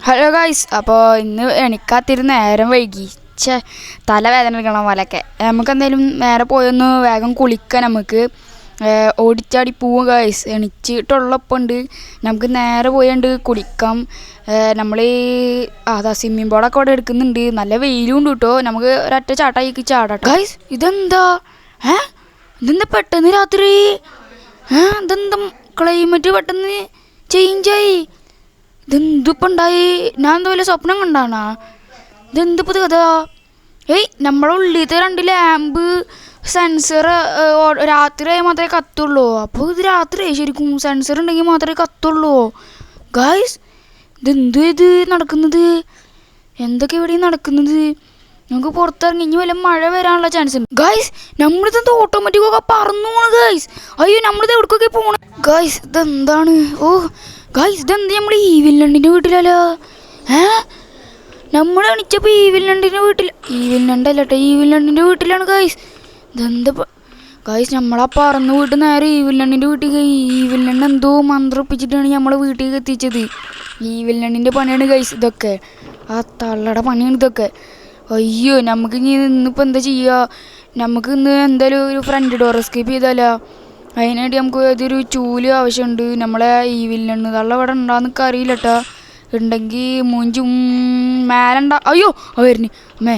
Hello guys, അപ്പോൾ ഇന്ന് എണിക്കാത്തിരി നേരം വൈകി. തലവേദന എടുക്കണം പോലൊക്കെ. നമുക്ക് എന്തായാലും നേരെ പോയൊന്ന് വേഗം കുളിക്കാം. നമുക്ക് ഓടിച്ചാടി പോവും ഗായ്സ്. എണിച്ചിട്ടുള്ളപ്പോൾ നമുക്ക് നേരെ പോയണ്ട് കുളിക്കാം. നമ്മൾ അതാ സ്വിമ്മിങ് പൂളൊക്കെ അവിടെ എടുക്കുന്നുണ്ട്. നല്ല വെയിലും ഉണ്ട് കേട്ടോ. നമുക്ക് ഒരൊറ്റ ചാട്ടായിക്ക് ചാടാം ഗായ്സ്. ഇതെന്താ ഇതെന്താ പെട്ടെന്ന് രാത്രി ഇതെന്താ ക്ലൈമറ്റ് പെട്ടെന്ന് ചേഞ്ചായി. ഇതെന്തിപ്പോൾ ഉണ്ടായി? ഞാൻ എന്താ വലിയ സ്വപ്നം കണ്ടാണാ? ഇതെന്തിപ്പോൾ ഇത് കഥ? നമ്മളെ ഉള്ളിലത്തെ 2 ലാമ്പ് സെൻസർ രാത്രിയായി മാത്രമേ കത്തുള്ളൂ. അപ്പോൾ ഇത് രാത്രിയായി ശരിക്കും. സെൻസർ ഉണ്ടെങ്കിൽ മാത്രമേ കത്തുള്ളൂ ഗായ്സ്. ഇത് നടക്കുന്നത്? എന്തൊക്കെ ഇവിടെ നടക്കുന്നത്? നമുക്ക് പുറത്തിറങ്ങി ഇനി വല്ല മഴ വരാനുള്ള ചാൻസ് ഉണ്ട് ഗായ്സ്. നമ്മളിതെന്താ ഓട്ടോമാറ്റിക്കൊക്കെ പറന്നു പോണ് ഗായ്സ്. അയ്യോ, നമ്മളിത് എവിടേക്കൊക്കെ പോകണം ഗായ്സ്? ഇതെന്താണ്? ഗായ്സ്, ഇതെന്ത് നമ്മൾ ഈ വില്ലണ്ടിൻ്റെ വീട്ടിലല്ലോ? നമ്മൾ എണിച്ചപ്പോൾ ഈ വില്ലണ്ടിൻ്റെ വീട്ടിൽ, ഈ വില്ലണ്ടല്ല കേട്ടോ, ഈ വില്ലണ്ടിൻ്റെ വീട്ടിലാണ് ഗായ്സ്. ഇതെന്താ ഗായ്സ്? നമ്മളാ പറന്ന് വീട്ട് നേരെ ഈ വില്ലണ്ടിൻ്റെ വീട്ടിൽ. ഈ വില്ലണ്ട് എന്തോ മന്ത്രം ഒപ്പിച്ചിട്ടാണ് നമ്മളെ വീട്ടിലേക്ക് എത്തിച്ചത്. ഈ വില്ലണ്ടിൻ്റെ പണിയാണ് ഗായ്സ് ഇതൊക്കെ. ആ തള്ളയുടെ പണിയാണ് ഇതൊക്കെ. അയ്യോ, നമുക്ക് ഇനി ഇന്നിപ്പോൾ എന്താ ചെയ്യുക? നമുക്ക് ഇന്ന് എന്തായാലും ഒരു ഫ്രണ്ട് ഡോർ എസ്കേപ്പ് ചെയ്താലോ? അതിനായിട്ട് നമുക്ക് ഇതൊരു ചൂല് ആവശ്യമുണ്ട്. നമ്മളെ ഈ വില്ലണ്ണ് തള്ള ഇവിടെ ഉണ്ടാകുന്നൊക്കെ അറിയില്ല കേട്ടോ. ഉണ്ടെങ്കിൽ മൂഞ്ചും മേലുണ്ടാ. അയ്യോ, വരുന്നു അമ്മേ,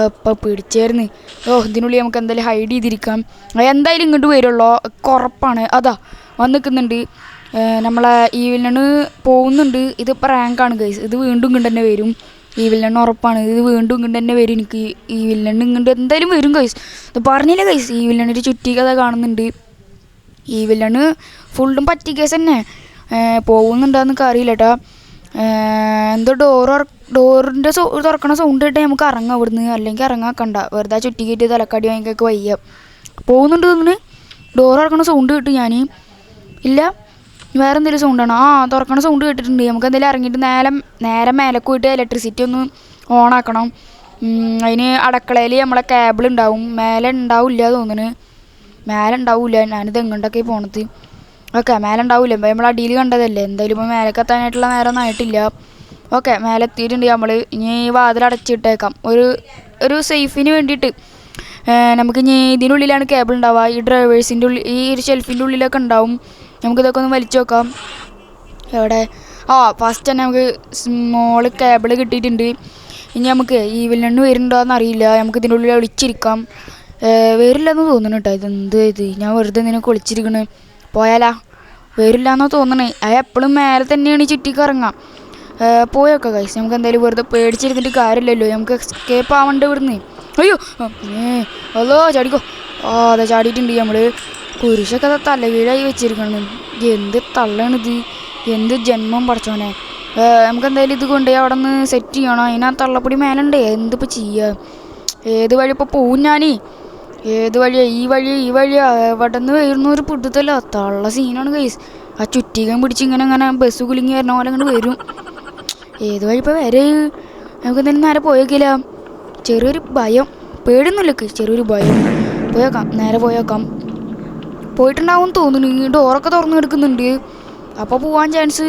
ഇപ്പം പിടിച്ചായിരുന്നു. ഇതിനുള്ളിൽ നമുക്ക് എന്തായാലും ഹൈഡ് ചെയ്തിരിക്കാം. എന്തായാലും ഇങ്ങോട്ട് വരുള്ളൂ, ഉറപ്പാണ്. അതാ വന്ന് നിൽക്കുന്നുണ്ട്. നമ്മളെ ഈ വില്ലണ്ണ് പോകുന്നുണ്ട്. ഇത് പ്രാങ്കാണ് ഗൈസ്. ഇത് വീണ്ടും ഇങ്ങോട്ട് തന്നെ വരും. ഈ വില്ലണ്ണ് ഉറപ്പാണ്. ഇത് വീണ്ടും ഇങ്ങോട്ട് തന്നെ വരും. എനിക്ക് ഈ വില്ലണ്ണ് ഇങ്ങോട്ട് എന്തായാലും വരും ഗൈസ്. ഇത് പറഞ്ഞില്ല ഗൈസ്. ഈ വില്ലണ്ണൊരു ചുറ്റിക്കഥ കാണുന്നുണ്ട്. ഈ വില്ലണ് ഫുള്ളും പറ്റി കേസ് തന്നെ. പോകുന്നുണ്ടാന്നൊക്കെ അറിയില്ല കേട്ടോ. എന്തോ ഡോറിൻ്റെ തുറക്കണ സൗണ്ട് കേട്ടാൽ നമുക്ക് ഇറങ്ങാം ഇവിടുന്ന്. അല്ലെങ്കിൽ ഇറങ്ങാക്കണ്ട, വെറുതെ ചുറ്റി കയറ്റി തലക്കടി വാങ്ങിക്കൊക്കെ വയ്യ. പോകുന്നുണ്ട് തോന്നുന്നു. ഡോർ തുറക്കണ സൗണ്ട് കേട്ടു ഞാൻ. ഇല്ല, വേറെ എന്തെങ്കിലും സൗണ്ടാണ്. തുറക്കണ സൗണ്ട് കേട്ടിട്ടുണ്ട്. നമുക്ക് എന്തെങ്കിലും ഇറങ്ങിയിട്ട് നേരെ മേലെ പോയിട്ട് ഇലക്ട്രിസിറ്റി ഒന്ന് ഓണാക്കണം. അതിന് അടുക്കളയിൽ നമ്മളെ കേബിൾ ഉണ്ടാവും. മേലെ ഉണ്ടാവില്ല തോന്നുന്നു. മേലെ ഉണ്ടാവില്ല. ഞാനിത് എങ്ങോട്ടൊക്കെ പോണത്. ഓക്കെ, മേലെ ഉണ്ടാവില്ല. നമ്മൾ അടിയിൽ കണ്ടതല്ലേ. എന്തായാലും ഇപ്പോൾ മേലേക്ക് എത്താനായിട്ടുള്ള നേരമൊന്നും ആയിട്ടില്ല. ഓക്കെ, മേലെ എത്തിയിട്ടുണ്ട് നമ്മൾ. ഇനി വാതിൽ അടച്ചിട്ടേക്കാം ഒരു സേഫിന് വേണ്ടിയിട്ട്. നമുക്ക് ഇനി ഇതിനുള്ളിലാണ് കേബിൾ ഉണ്ടാവുക. ഈ ഡ്രൈവേഴ്സിൻ്റെ ഉള്ളിൽ, ഈ ഒരു ഷെൽഫിൻ്റെ ഉള്ളിലൊക്കെ ഉണ്ടാവും. നമുക്കിതൊക്കെ ഒന്ന് വലിച്ചു നോക്കാം. എവിടെ? ഫസ്റ്റ് തന്നെ നമുക്ക് സ്മോൾ കേബിൾ കിട്ടിയിട്ടുണ്ട്. ഇനി നമുക്ക് ഈ വില്ലണ്ണ് വരുന്നുണ്ടോയെന്ന് അറിയില്ല. നമുക്ക് ഇതിൻ്റെ ഉള്ളിൽ ഒളിച്ചിരിക്കാം. വരില്ലെന്ന് തോന്നുന്നു കേട്ടോ. ഇത് ഞാൻ വെറുതെ നിനക്ക് ഒളിച്ചിരിക്കണ്. പോയാലാ? വരില്ല എന്നാ തോന്നണേ. എപ്പോഴും മേലെ തന്നെയാണ് ചുറ്റിക്കിറങ്ങാം. പോയൊക്കെ ഗൈസ്. നമുക്ക് എന്തായാലും വെറുതെ പേടിച്ചിരുന്നിട്ട് കാര്യമില്ലല്ലോ. നമുക്ക് എസ്കേപ്പ് ആവണ്ട ഇവിടുന്ന്. അയ്യോ, അതോ ചാടിക്കോ. അതെ, ചാടിയിട്ടുണ്ട്. നമ്മൾ കുരിശൊക്കെ തലകീഴായി വെച്ചിരിക്കണം. എന്ത് തള്ളാണിത്? എന്ത് ജന്മം പഠിച്ചോനെ. നമുക്ക് എന്തായാലും ഇത് കൊണ്ടുപോയി അവിടെ നിന്ന് സെറ്റ് ചെയ്യണം. അതിനാ തള്ളപ്പൊടി മേലുണ്ടേ. എന്തിപ്പോൾ ചെയ്യുക? ഏത് വഴി ഇപ്പോൾ പോവും ഞാൻ? ഏത് വഴിയാണ്? ഈ വഴിയാ? എവിടെ നിന്ന് വരുന്നൊരു പിടുത്തല്ല. തള്ള സീനാണ് ഗൈസ്. ആ ചുറ്റികം പിടിച്ച് ഇങ്ങനെ ബസ് കുലുങ്ങി വരുന്ന പോലെ ഇങ്ങോട്ട് വരും. ഏത് വഴി ഇപ്പോൾ വരെ? നമുക്ക് എന്തായാലും നേരെ പോയേക്കില്ല. ചെറിയൊരു ഭയം. പേടിയൊന്നുമില്ല, ചെറിയൊരു ഭയം. പോയേക്കാം, നേരെ പോയേക്കാം. പോയിട്ടുണ്ടാവും തോന്നുന്നു. ഡോറൊക്കെ തുറന്നു കിടക്കുന്നുണ്ട്. അപ്പോൾ പോവാൻ ചാൻസ്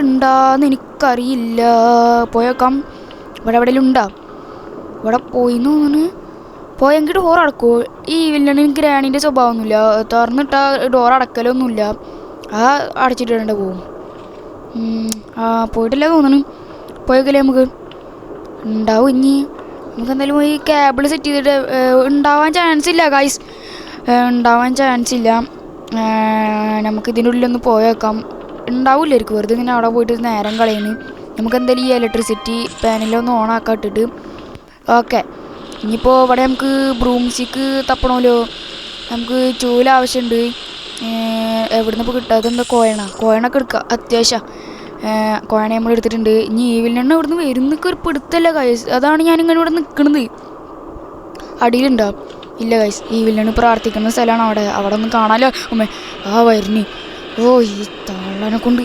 ഉണ്ടാന്ന് എനിക്കറിയില്ല. പോയേക്കാം. ഇവിടെ എവിടെയെങ്കിലും ഉണ്ടാ? ഇവിടെ പോയിന്ന് തോന്നുന്നു. പോയെങ്കിൽ ഡോർ അടക്കുമോ? ഈ വില്ലണിന് ഗ്രാണിൻ്റെ സ്വഭാവമൊന്നുമില്ല. തുറന്നിട്ടാ ഡോർ അടക്കലൊന്നുമില്ല. അടച്ചിട്ടിടേണ്ട പോവും. പോയിട്ടില്ല തോന്നുന്നു. പോയേക്കല്ലേ? നമുക്ക് ഉണ്ടാവും. ഇനി നമുക്ക് എന്തായാലും ഈ കേബിൾ സെറ്റ് ചെയ്തിട്ട് ഉണ്ടാവാൻ ചാൻസ് ഇല്ല ഗൈസ്. ഉണ്ടാവാൻ ചാൻസ് ഇല്ല. നമുക്ക് ഇതിൻ്റെ ഉള്ളിലൊന്ന് പോയേക്കാം. ഉണ്ടാവില്ലായിരിക്കും. വെറുതെ ഇങ്ങനെ അവിടെ പോയിട്ട് നേരം കളയുന്നു. നമുക്ക് എന്തായാലും ഈ ഇലക്ട്രിസിറ്റി പാനലൊന്ന് ഓണാക്കാൻ ഇട്ടിട്ട്. ഓക്കെ, ഇനിയിപ്പോൾ ഇവിടെ നമുക്ക് ബ്രൂം സ്റ്റിക്ക് തപ്പണമല്ലോ. നമുക്ക് ചൂല ആവശ്യമുണ്ട്. എവിടുന്ന് ഇപ്പോൾ കിട്ടുക? അതെന്താ കോയണൊക്കെ എടുക്കുക അത്യാവശ്യം. കോയണ നമ്മൾ എടുത്തിട്ടുണ്ട്. ഇനി ഈ വില്ലണ്ണ ഇവിടുന്ന് വരുന്നൊക്കെ ഒരു പിടുത്തല്ല ഗൈസ്. അതാണ് ഞാനിങ്ങനെ ഇവിടെ നിൽക്കണത്. അടിയിലുണ്ടോ? ഇല്ല ഗൈസ്. ഈ വില്ലണ് പ്രാർത്ഥിക്കുന്ന സ്ഥലമാണ് അവിടെ ഒന്ന് കാണാമല്ലോ. അമ്മേ, വരുന്നു. ഈ തള്ളനെ കൊണ്ട്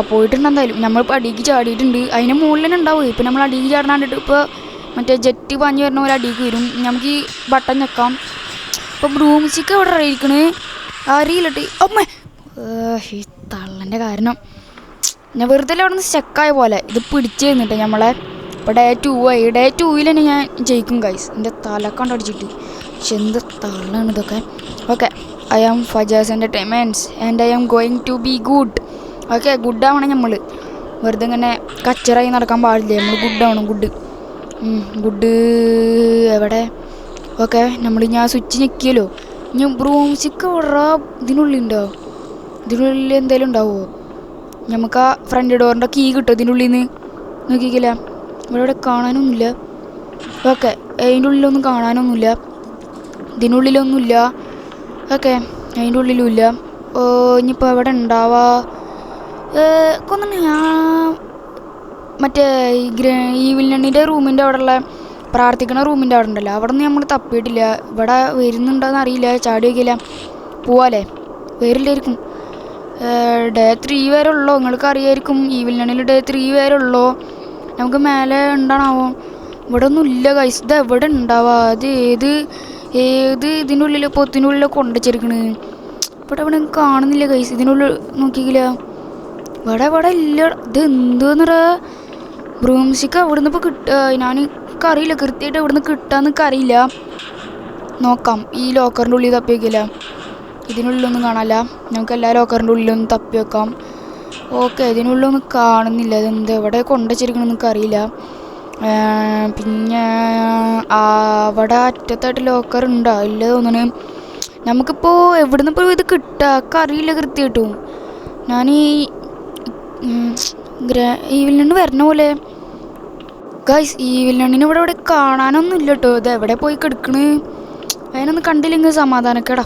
പോയിട്ടുണ്ട്. എന്തായാലും നമ്മളിപ്പോൾ അടിക്ക് ചാടിയിട്ടുണ്ട്. അതിന് മുകളിൽ തന്നെ ഉണ്ടാവും. ഇപ്പം നമ്മൾ അടിക്ക് ചാടാണ്ടിട്ട് ഇപ്പോൾ മറ്റേ ജെറ്റ് പാഞ്ഞ് വരുന്ന പോലെ അടിക്ക് വരും. നമുക്ക് ഈ ബട്ടൺ ഞെക്കാം. ഇപ്പോൾ ബ്രൂം സ്റ്റിക്ക് അവിടെ അറിയിക്കണേ അറിയില്ലട്ടെ. അമ്മേ, ഈ തള്ളൻ്റെ കാരണം ഞാൻ വെറുതെ അവിടെ നിന്ന് സ്റ്റക്കായ പോലെ ഇത് പിടിച്ച് തന്നിട്ട് നമ്മളെ ഇപ്പോൾ ഡേ 2 ആയി. ഡേ 2 തന്നെ ഞാൻ ജയിക്കും ഗൈസ്. എൻ്റെ തലക്കണ്ടടിച്ചിട്ട്. പക്ഷെ എന്ത് തള്ളാണ് ഇതൊക്കെ. Okay, I am Fajas entertainments and I am going to be good. Okay, ഗുഡാവണം നമ്മൾ. വെറുതെ ഇങ്ങനെ കച്ചറായി നടക്കാൻ പാടില്ല. നമ്മൾ ഗുഡാവണം. ഗുഡ് എവിടെ? ഓക്കെ, ഞാൻ സ്വിച്ച് ഞെക്കിയല്ലോ. ഞാൻ ബ്രൂംസ്റ്റിക്ക് എവിടെ? ഇതിനുള്ളിലുണ്ടോ? ഇതിനുള്ളിൽ എന്തെങ്കിലും ഉണ്ടാവുമോ? നമുക്ക് ആ ഫ്രണ്ട് ഡോറിൻ്റെ കീ കിട്ടുമോ ഇതിനുള്ളിൽ നിന്ന്? നോക്കിക്കില്ല, ഇവിടെ കാണാനൊന്നുമില്ല. ഓക്കെ, അതിൻ്റെ ഉള്ളിലൊന്നും കാണാനൊന്നുമില്ല. ഇതിനുള്ളിലൊന്നുമില്ല. ഓക്കെ, അതിൻ്റെ ഉള്ളിലും ഇല്ല. ഇനിയിപ്പോൾ എവിടെ ഉണ്ടാവാ? കൊന്നു ഞാൻ മറ്റേ ഈ വില്ലണ്ണിൻ്റെ റൂമിൻ്റെ അവിടെയുള്ള പ്രാർത്ഥിക്കണ റൂമിൻ്റെ അവിടെ ഉണ്ടല്ലോ, അവിടെ നിന്ന് നമ്മൾ തപ്പിയിട്ടില്ല. ഇവിടെ വരുന്നുണ്ടോയെന്ന് അറിയില്ല. ചാടി വയ്ക്കില്ല. പോവാല്ലേ? വരില്ലായിരിക്കും. ഡേ 3 വരെ ഉള്ളോ? നിങ്ങൾക്ക് അറിയായിരിക്കും. ഈ വില്ലണ്ണിൽ ഡേ 3 വരെ ഉള്ളോ? നമുക്ക് മേലെ ഉണ്ടാണാവോ? ഇവിടെ ഒന്നും ഇല്ല ഗൈസ്. ഇത് എവിടെ ഉണ്ടാവുക? അത് ഏത് ഇതിൻ്റെ ഉള്ളിൽ പൊത്തിനുള്ളിൽ കൊണ്ടുവച്ചിരിക്കണ്? ഇവിടെ കാണുന്നില്ല ഗൈസ്. ഇതിനുള്ളിൽ നോക്കിയില്ല. ഇവിടെ ഇല്ല. ഇത് എന്തെന്ന് പറയാ? ബ്രൂംസ്റ്റിക്ക് എവിടെ നിന്ന് ഇപ്പോൾ കിട്ടുക? ഞാനൊക്കെ അറിയില്ല കൃത്യമായിട്ട് എവിടെ നിന്ന് കിട്ടാന്നൊക്കെ അറിയില്ല. നോക്കാം. ഈ ലോക്കറിൻ്റെ ഉള്ളിൽ തപ്പി വയ്ക്കില്ല. ഇതിനുള്ളിലൊന്നും കാണാനില്ല. നമുക്ക് എല്ലാ ലോക്കറിൻ്റെ ഉള്ളിലൊന്നും തപ്പി വെക്കാം. ഓക്കെ, ഇതിനുള്ളിലൊന്നും കാണുന്നില്ല. ഇതെന്ത് എവിടെ കൊണ്ടുവച്ചിരിക്കണമെന്നൊക്കെ അറിയില്ല. പിന്നെ അവിടെ അറ്റത്തായിട്ട് ലോക്കർ ഉണ്ടോ? ഇല്ല തോന്നണേ. നമുക്കിപ്പോൾ എവിടെ നിന്ന് ഇപ്പോൾ ഇത് കിട്ടുക? ഒക്കെ അറിയില്ല കൃത്യമായിട്ടും. ഞാൻ ഈ വില്ലണ്ണ് വരണ പോലെ ഗൈസ്. ഈ വില്ലണ്ണിന് ഇവിടെ കാണാനൊന്നും ഇല്ല കേട്ടോ. ഇത് എവിടെ പോയി കിടക്കണ്? അതിനൊന്നും കണ്ടില്ലെങ്കിൽ സമാധാനക്കേടാ.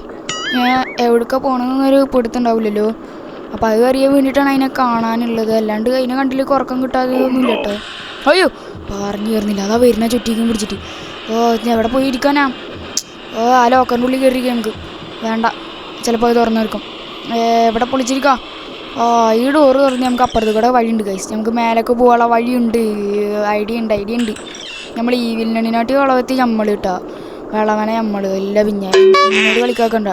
ഞാൻ എവിടേക്കാണ് പോകണമെന്നൊരു പിടുത്തുണ്ടാവില്ലല്ലോ. അപ്പോൾ അത് അറിയാൻ വേണ്ടിയിട്ടാണ് അതിനെ കാണാനുള്ളത്. അല്ലാണ്ട് അതിനെ കണ്ടില്ലെങ്കിൽ ഉറക്കം കിട്ടാതെ ഒന്നുമില്ല കേട്ടോ. അയ്യോ, പറഞ്ഞു കയറുന്നില്ല. അതാ വരുന്ന ചുറ്റിക്കും പിടിച്ചിട്ട്. എവിടെ പോയി ഇരിക്കാനാ? ആ ലോക്കറിൻ്റെ ഉള്ളിൽ കയറിയിരിക്കാം. നമുക്ക് വേണ്ട, ചിലപ്പോൾ അത് തുറന്നു നിൽക്കും. എവിടെ പൊളിച്ചിരിക്കാം? ഈ ഡോറ് തുറന്ന് നമുക്ക് അപ്പുറത്ത് കൂടെ വഴിയുണ്ട് ഗൈസ്. നമുക്ക് മേലേക്ക് പോകാനുള്ള വഴിയുണ്ട്. ഐഡിയ ഉണ്ട്. നമ്മൾ ഈ വില്ലണ്ണിനാട്ടി വളവെത്തി നമ്മൾ കിട്ടാ. വളവനെ നമ്മൾ എല്ലാം പിന്നോട് കളിക്കാക്കണ്ട.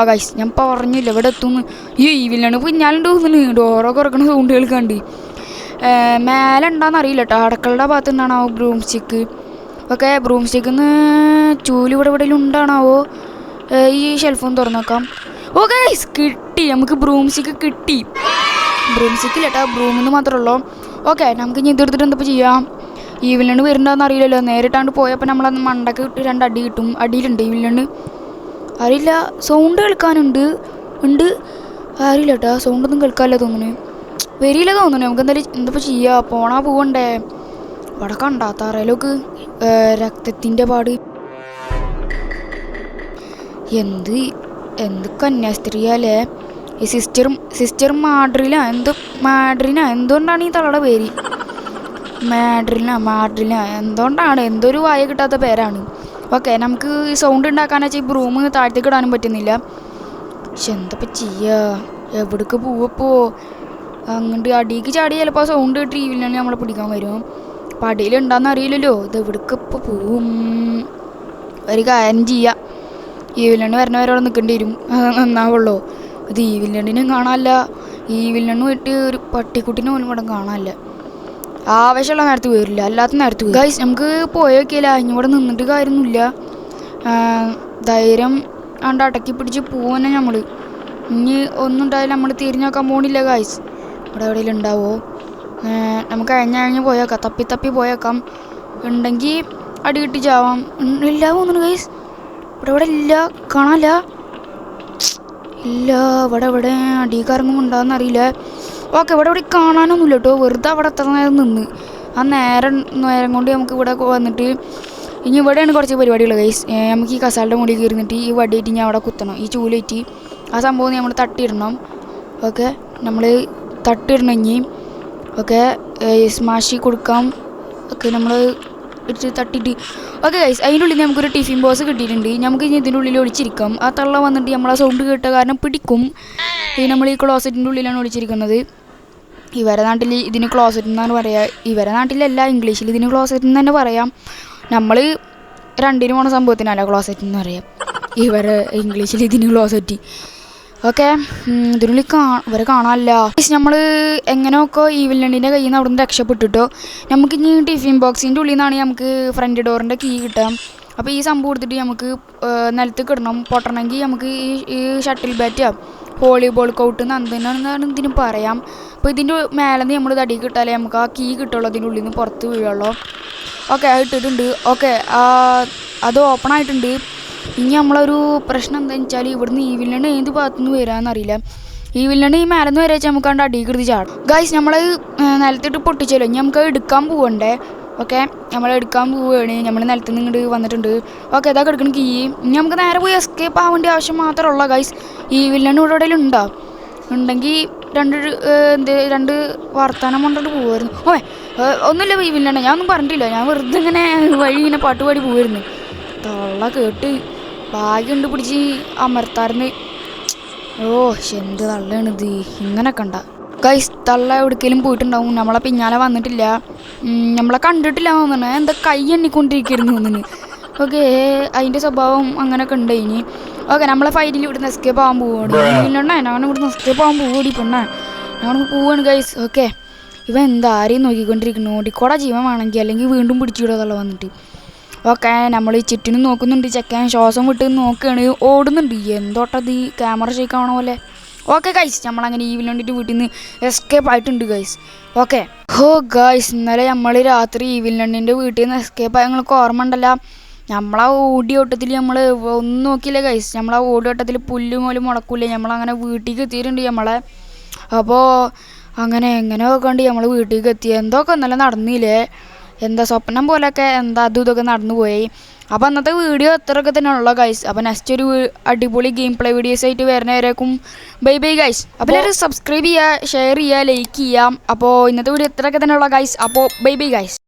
ഗൈസ്, ഞാൻ പറഞ്ഞില്ല ഇവിടെ എത്തുന്നു. ഈ വില്ലണ്ണ് പിന്നാലുണ്ട് തോന്നുന്നു. ഡോറൊക്കെ ഉറക്കണ സൗണ്ട് കേൾക്കാണ്ട്. മേലെ ഉണ്ടാന്ന് അറിയില്ല കേട്ടോ. അടുക്കളുടെ ഭാഗത്ത് നിന്നാണാവോ ബ്രൂംസ്റ്റിക്ക്. ഓക്കെ, ബ്രൂംസ്റ്റിക്കിന്ന് ചൂല് ഇവിടെ ഉണ്ടാണാവോ? ഈ ഷെൽഫൊന്ന് തുറന്നു നോക്കാം. ഗൈസ്, കിട്ടി. നമുക്ക് ബ്രൂംസ്റ്റിക്ക് കിട്ടി. ബ്രൂംസ്റ്റിക്കില്ല കേട്ടോ, ബ്രൂമിന്ന് മാത്രമേ ഉള്ളൂ. ഓക്കെ, നമുക്ക് ഇനി ഇതെടുത്തിട്ട് എന്താ ചെയ്യാം? ഈ വില്ലണ്ണ് വരുന്നുണ്ടോയെന്ന് അറിയില്ലല്ലോ. നേരിട്ടാണ്ട് പോയപ്പോൾ നമ്മളന്ന് മണ്ടക്ക് ഇട്ട് 2 അടി കിട്ടും. അടിയിലുണ്ട് ഈ വില്ലണ്ണ്. അറിയില്ല. സൗണ്ട് കേൾക്കാനുണ്ട്. അറിയില്ല കേട്ടോ. സൗണ്ടൊന്നും കേൾക്കാനില്ല തോന്നുന്നു. വരില്ല തോന്നുന്നു. നമുക്ക് എന്താ ചെയ്യുക? പോവണ്ടേ? ഇവിടെ കണ്ടാ തറയിലൊക്കെ രക്തത്തിൻ്റെ പാട്. എന്ത് കന്യാസ്ത്രീയല്ലേ ഈ സിസ്റ്റർ മാഡ്രിന എന്തുകൊണ്ടാണ് ഈ തളയുടെ പേര്? മാഡ്രിന എന്തുകൊണ്ടാണ്? എന്തൊരു വായ കിട്ടാത്ത പേരാണ്. ഓക്കെ, നമുക്ക് സൗണ്ട് ഉണ്ടാക്കാന്ന് വെച്ചാൽ ഈ ബ്രൂം താഴത്തേക്ക് ഇടാനും പറ്റുന്നില്ല. പക്ഷെ എന്താ ചെയ്യുക? എവിടേക്ക് പോവപ്പോ? അങ്ങോട്ട് അടിയിലേക്ക് ചാടി ചിലപ്പോൾ സൗണ്ട് കിട്ടി ഈ വില്ലണ്ണ് നമ്മളെ പിടിക്കാൻ വരും. അപ്പം അടിയിലുണ്ടാന്ന് അറിയില്ലല്ലോ. ഇത് എവിടേക്ക് ഇപ്പോൾ പോവും? ഒരു കാര്യം ചെയ്യാം. ഈ വില്ലണ്ണ് വരണവരോടെ നിൽക്കേണ്ടി വരും. നന്നാവുള്ളൂ. ഇത് ഈ വില്ലണ്ണിനും കാണാനില്ല. ഈ വില്ലണ്ണ് പോയിട്ട് ഒരു പട്ടിക്കുട്ടിനെ പോലും ഇവിടെ കാണാനില്ല. ആവശ്യമുള്ള നേരത്ത് വരില്ല, അല്ലാത്ത നേരത്ത് വരും. ഗൈസ്, നമുക്ക് പോയൊക്കെയില്ല. ഇവിടെ നിന്നിട്ട് കാര്യമൊന്നുമില്ല. ധൈര്യം അടക്കി പിടിച്ച് പോവന്നെ നമ്മൾ. ഇനി ഒന്നും ഉണ്ടായാലും നമ്മൾ തിരിഞ്ഞു നോക്കാൻ പോകണില്ല ഗൈസ്. ഇവിടെ എവിടെയെങ്കിലും ഉണ്ടാവോ? നമുക്ക് കഴിഞ്ഞ് പോയേക്കാം. തപ്പി പോയേക്കാം. ഉണ്ടെങ്കിൽ അടി കിട്ടി ചാവാം. ഇല്ല തോന്നുന്നു ഗൈസ്. ഇവിടെ ഇല്ല, കാണാനില്ല. ഇല്ല, ഇവിടെ അടിക്കാരൊന്നും ഉണ്ടാകുന്നറിയില്ല. ഓക്കെ, ഇവിടെ കാണാനൊന്നുമില്ല കേട്ടോ. വെറുതെ അവിടെ എത്ര നേരം നിന്ന് ആ നേരം കൊണ്ട് നമുക്ക് ഇവിടെ വന്നിട്ട് ഇനി ഇവിടെയാണ് കുറച്ച് പരിപാടികൾ ഗൈസ്. നമുക്ക് ഈ കസാലയുടെ മുകളിൽ കയറിന്നിട്ട് ഈ വടിയായിട്ട് ഞാൻ അവിടെ കുത്തണം. ഈ ചൂലേറ്റ് ആ സംഭവം നമ്മൾ തട്ടിയിടണം. ഓക്കെ, നമ്മൾ തട്ടിയിടണമെങ്കിൽ ഓക്കെ സ്മാഷി കൊടുക്കാം. ഓക്കെ, നമ്മൾ ഇട്ട് തട്ടിയിട്ട് ഓക്കെ ഗൈസ്. അതിൻ്റെ ഉള്ളിൽ നമുക്കൊരു ടിഫിൻ ബോക്സ് കിട്ടിയിട്ടുണ്ട്. നമുക്ക് ഇനി ഇതിൻ്റെ ഉള്ളിൽ ഒളിച്ചിരിക്കാം. ആ തള്ള വന്നിട്ട് നമ്മളെ സൗണ്ട് കേട്ട കാരണം പിടിക്കും. ഈ നമ്മൾ ഈ ക്ലോസറ്റിൻ്റെ ഉള്ളിലാണ് ഒളിച്ചിരിക്കുന്നത്. ഇവരെ നാട്ടിൽ ഇതിന് ക്ലോസറ്റ് എന്നാണ് പറയുക. ഇവരെ നാട്ടിലല്ല, ഇംഗ്ലീഷിൽ ഇതിന് ക്ലോസറ്റ് എന്ന് തന്നെ പറയാം. നമ്മൾ രണ്ടിനും പോണ സംഭവത്തിനല്ല ക്ലോസറ്റ് എന്ന് പറയാം. ഇവരെ ഇംഗ്ലീഷിൽ ഇതിന് ക്ലോസറ്റ്. ഓക്കെ ഇതിനുള്ളിൽ ഇവരെ കാണാനില്ല. നമ്മൾ എങ്ങനെയൊക്കെ ഈ വില്ലണിൻ്റെ കയ്യിൽ നിന്ന് അവിടെ നിന്ന് രക്ഷപ്പെട്ടിട്ടോ. നമുക്ക് ഇനി ടിഫിൻ ബോക്സിൻ്റെ ഉള്ളിൽ നിന്നാണ് നമുക്ക് ഫ്രണ്ട് ഡോറിൻ്റെ കീ കിട്ടാം. അപ്പോൾ ഈ സംഭവം എടുത്തിട്ട് നമുക്ക് നിലത്ത് കിടണം. പൊട്ടണമെങ്കിൽ നമുക്ക് ഈ ഷട്ടിൽ ബാറ്റാ വോളിബോൾ കോട്ട് എന്തിനാണെന്നാണ് ഇതിന് പറയാം. അപ്പോൾ ഇതിൻ്റെ മേലെ നിന്ന് നമ്മൾ തടി കിട്ടാലേ നമുക്ക് ആ കീ കിട്ടുള്ളൂ, അതിൻ്റെ ഉള്ളിൽ നിന്ന് പുറത്ത് വീഴുള്ളൂ. ഓക്കെ അത് ഇട്ടിട്ടുണ്ട്. ഓക്കെ അത് ഓപ്പൺ ആയിട്ടുണ്ട്. ഇനി നമ്മളൊരു പ്രശ്നം എന്താണെന്ന് വെച്ചാൽ ഇവിടുന്ന് ഈ വില്ലണ് ഏത് ഭാഗത്തുനിന്ന് വരാമെന്നറിയില്ല. ഈ വില്ലണ് ഈ മേലെ നിന്ന് വരെ വെച്ചാൽ നമുക്ക് അടി കൃതി ചാടും. ഗൈസ് നമ്മൾ നിലത്തിട്ട് പൊട്ടിച്ചല്ലോ, ഇനി നമുക്ക് എടുക്കാൻ പോവണ്ടേ. ഓക്കെ നമ്മൾ എടുക്കാൻ പോവുകയാണ്. നമ്മൾ നിലത്ത് നിന്ന് ഇങ്ങോട്ട് വന്നിട്ടുണ്ട്. ഓക്കെ ഇതാ കിടക്കണം കീ. ഇനി നമുക്ക് നേരെ പോയി എസ്കേപ്പ് ആവേണ്ട ആവശ്യം മാത്രമുള്ള ഗൈസ്. ഈ വില്ലണ് ഇവിടെ എവിടെയെങ്കിലും ഉണ്ടോ? ഉണ്ടെങ്കിൽ രണ്ട് വർത്താനം കൊണ്ടിട്ട് പോകുമായിരുന്നു. ഒന്നുമില്ല ഈ വില്ലണ, ഞാൻ ഒന്നും പറഞ്ഞിട്ടില്ല. ഞാൻ വെറുതെ ഇങ്ങനെ വഴി ഇങ്ങനെ പാട്ടുപാടി പോകുമായിരുന്നു. തള്ള കേട്ട് ഭാഗ്യമുണ്ട് പിടിച്ച് അമർത്താറുണ്ട്. എന്ത് തള്ളയാണിത്, ഇങ്ങനെ കണ്ട ഗൈസ്. തള്ള എവിടേക്കെങ്കിലും പോയിട്ടുണ്ടാവും, നമ്മളെ പിന്നാലെ വന്നിട്ടില്ല, നമ്മളെ കണ്ടിട്ടില്ല തോന്നുന്നു. എന്താ കൈ എണ്ണിക്കൊണ്ടിരിക്കുന്നു തോന്നുന്നു. ഓക്കെ അതിൻ്റെ സ്വഭാവം അങ്ങനെയൊക്കെ ഉണ്ട്. ഇനി ഓക്കെ നമ്മളെ ഫൈനൽ ഇവിടുന്ന് എസ്കേപ്പ് ആകാൻ പോവുകയാണ്. ഞാൻ ഇവിടുന്ന് എസ്കേപ്പ് ആകാൻ പോവുകയാണ്. പെണ്ണേ ഞാൻ പോവുകയാണ് ഗൈസ്. ഓക്കെ ഇവ എന്താ ആരെയും നോക്കിക്കൊണ്ടിരിക്കുന്നു. ഓടിക്കോടെ ജീവൻ വേണമെങ്കിൽ, അല്ലെങ്കിൽ വീണ്ടും പിടിച്ചിടുക വന്നിട്ട്. ഓക്കെ നമ്മൾ ഈ ചുറ്റിനും നോക്കുന്നുണ്ട്. ചെക്കൻ ശ്വാസം വിട്ട് നോക്കുകയാണ്, ഓടുന്നുണ്ട്. എന്തോട്ടത് ക്യാമറ ഷേക്കാവണ പോലെ. ഓക്കെ ഗൈസ് നമ്മളങ്ങനെ ഈ വില്ലണ്ടിൻ്റെ വീട്ടിൽ നിന്ന് എസ്കേപ്പ് ആയിട്ടുണ്ട് ഗൈസ്. ഓക്കെ ഗൈസ് ഇന്നലെ നമ്മൾ രാത്രി ഈ വില്ലണ്ടിൻ്റെ വീട്ടിൽ നിന്ന് എസ്കേപ്പ് ആയി. നിങ്ങൾക്ക് ഓർമ്മ ഉണ്ടല്ലോ, നമ്മളാ ഓടിയോട്ടത്തിൽ നമ്മൾ ഒന്നും നോക്കിയില്ല ഗൈസ്. നമ്മളാ ഓടിയോട്ടത്തിൽ പുല്ല് പോലും മുളക്കൂല്ലേ. നമ്മളങ്ങനെ വീട്ടിലേക്ക് എത്തിയിട്ടുണ്ട് നമ്മളെ. അപ്പോൾ അങ്ങനെ എങ്ങനെ നോക്കണ്ട് നമ്മൾ വീട്ടിലേക്ക് എത്തി. എന്തൊക്കെ ഇന്നലെ നടന്നില്ലേ, എന്താ സ്വപ്നം പോലെയൊക്കെ എന്താ അതും ഇതൊക്കെ നടന്നു പോയി. അപ്പോൾ അന്നത്തെ വീഡിയോ ഇത്രയൊക്കെ തന്നെ ഉള്ള ഗൈസ്. അപ്പോൾ നെക്സ്റ്റ് ഒരു അടിപൊളി ഗെയിം പ്ലേ വീഡിയോസ് ആയിട്ട് വരുന്നവരേക്കും ബൈ ബൈ ഗൈസ്. അപ്പോൾ എല്ലാവരും സബ്സ്ക്രൈബ് ചെയ്യുക, ഷെയർ ചെയ്യുക, ലൈക്ക് ചെയ്യാം. അപ്പോൾ ഇന്നത്തെ വീഡിയോ ഇത്രയൊക്കെ തന്നെ ഉള്ള ഗൈസ്. അപ്പോൾ ബൈ ബൈ ഗൈസ്.